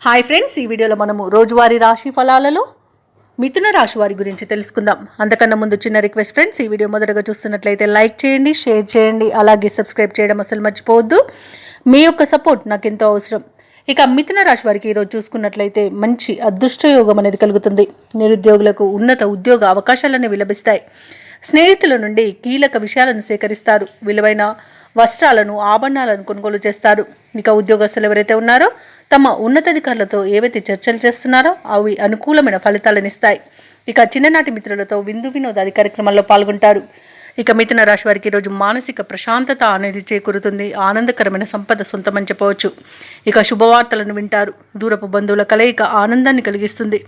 Hi friends, ఈ వీడియోలో మనము రోజువారీ రాశి ఫలాలలో మిథున రాశి వారి గురించి తెలుసుకుందాం. అంతకన్నా ముందు చిన్న రిక్వెస్ట్ ఫ్రెండ్స్, ఈ వీడియో మొదటగా చూస్తున్నట్లయితే లైక్ చేయండి, షేర్ చేయండి, అలాగే సబ్స్క్రైబ్ చేయడం అసలు మర్చిపోవద్దు. మీ యొక్క సపోర్ట్ నాకు ఎంతో అవసరం. ఇక మిథున రాశి వారికి ఈరోజు చూసుకున్నట్లయితే మంచి అదృష్టయోగం అనేది కలుగుతుంది. నిరుద్యోగులకు ఉన్నత ఉద్యోగ అవకాశాలను విలభిస్తాయి. స్నేహితుల నుండి కీలక విషయాలను సేకరిస్తారు. విలువైన వస్త్రాలను, ఆభరణాలను కొనుగోలు చేస్తారు. ఇక ఉద్యోగస్తులు ఎవరైతే ఉన్నారో తమ ఉన్నతాధికారులతో ఏవైతే చర్చలు చేస్తున్నారో అవి అనుకూలమైన ఫలితాలను ఇస్తాయి. ఇక చిన్ననాటి మిత్రులతో విందు వినోదాది కార్యక్రమాల్లో పాల్గొంటారు. ఇక మిథున రాశి వారికి ఈరోజు మానసిక ప్రశాంతత అనేది చేకూరుతుంది. ఆనందకరమైన సంపద సొంతమని చెప్పవచ్చు. ఇక శుభవార్తలను వింటారు. దూరపు బంధువుల కలయిక ఆనందాన్ని కలిగిస్తుంది.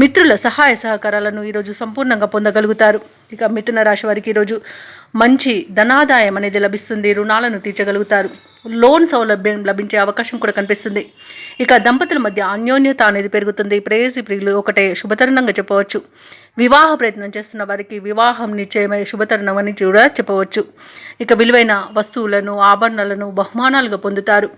మిత్రుల సహాయ సహకారాలను ఈరోజు సంపూర్ణంగా పొందగలుగుతారు. ఇక మిథున రాశి వారికి ఈరోజు మంచి ధనాదాయం అనేది లభిస్తుంది. రుణాలను తీర్చగలుగుతారు. లోన్ సౌలభ్యం లభించే అవకాశం కూడా కనిపిస్తుంది. ఇక దంపతుల మధ్య అన్యోన్యత అనేది పెరుగుతుంది. ప్రేయసి ప్రియులు ఒకటే శుభతరుణంగా చెప్పవచ్చు. వివాహ ప్రయత్నం చేస్తున్న వారికి వివాహం నిశ్చయమై శుభతరుణం అని కూడా చెప్పవచ్చు. ఇక విలువైన వస్తువులను, ఆభరణాలను బహుమానాలుగా పొందుతారు.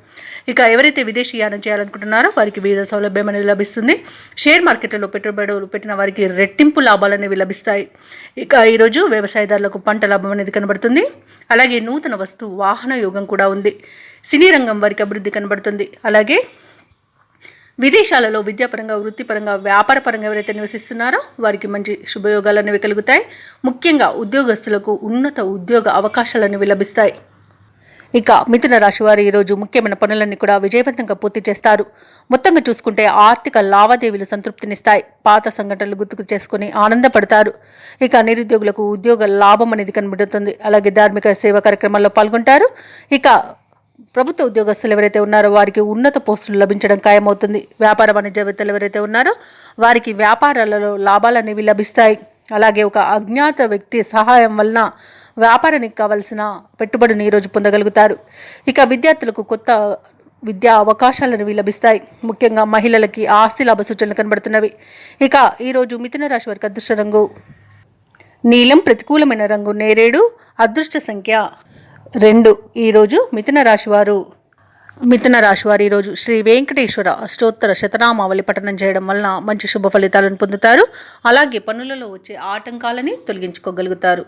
ఇక ఎవరైతే విదేశీయానం చేయాలనుకుంటున్నారో వారికి వీసా సౌలభ్యం అనేది లభిస్తుంది. షేర్ మార్కెట్లలో పెట్టుబడులు పెట్టిన వారికి రెట్టింపు లాభాలు అనేవి లభిస్తాయి. ఇక ఈరోజు వ్యవసాయదారులకు పంట లాభం అనేది కనబడుతుంది. అలాగే నూతన వస్తు వాహన యోగం కూడా ఉంది. సినీ రంగం వారికి అభివృద్ధి కనబడుతుంది. అలాగే విదేశాలలో విద్యాపరంగా, వృత్తిపరంగా, వ్యాపారపరంగా ఎవరైతే నివసిస్తున్నారో వారికి మంచి శుభయోగాలు అనేవి కలుగుతాయి. ముఖ్యంగా ఉద్యోగస్తులకు ఉన్నత ఉద్యోగ అవకాశాలు అనేవి లభిస్తాయి. ఇక మిథున రాశి వారు ఈరోజు ముఖ్యమైన పనులన్నీ కూడా విజయవంతంగా పూర్తి చేస్తారు. మొత్తంగా చూసుకుంటే ఆర్థిక లావాదేవీలు సంతృప్తినిస్తాయి. పాత సంఘటనలు గుర్తుకు చేసుకుని ఆనందపడతారు. ఇక నిరుద్యోగులకు ఉద్యోగ లాభం అనేది కనబడుతుంది. అలాగే ధార్మిక సేవా కార్యక్రమాల్లో పాల్గొంటారు. ఇక ప్రభుత్వ ఉద్యోగస్తులు ఎవరైతే ఉన్నారో వారికి ఉన్నత పోస్టులు లభించడం ఖాయమవుతుంది. వ్యాపార వాణిజ్యవేత్తలు ఎవరైతే ఉన్నారో వారికి వ్యాపారాలలో లాభాలు అనేవి లభిస్తాయి. అలాగే ఒక అజ్ఞాత వ్యక్తి సహాయం వలన వ్యాపారానికి కావలసిన పెట్టుబడిని ఈరోజు పొందగలుగుతారు. ఇక విద్యార్థులకు కొత్త విద్యా అవకాశాలు అనేవి లభిస్తాయి. ముఖ్యంగా మహిళలకి ఆస్తి లాభ సూచనలు కనబడుతున్నవి. ఇక ఈరోజు మిథున రాశి వారికి అదృష్ట రంగు నీలం, ప్రతికూలమైన రంగు నేరేడు, అదృష్ట సంఖ్య 2. ఈరోజు మిథున రాశి వారు ఈరోజు శ్రీ వెంకటేశ్వర అష్టోత్తర శతనామావళి పఠనం చేయడం వలన మంచి శుభ ఫలితాలను పొందుతారు. అలాగే పనులలో వచ్చే ఆటంకాలని తొలగించుకోగలుగుతారు.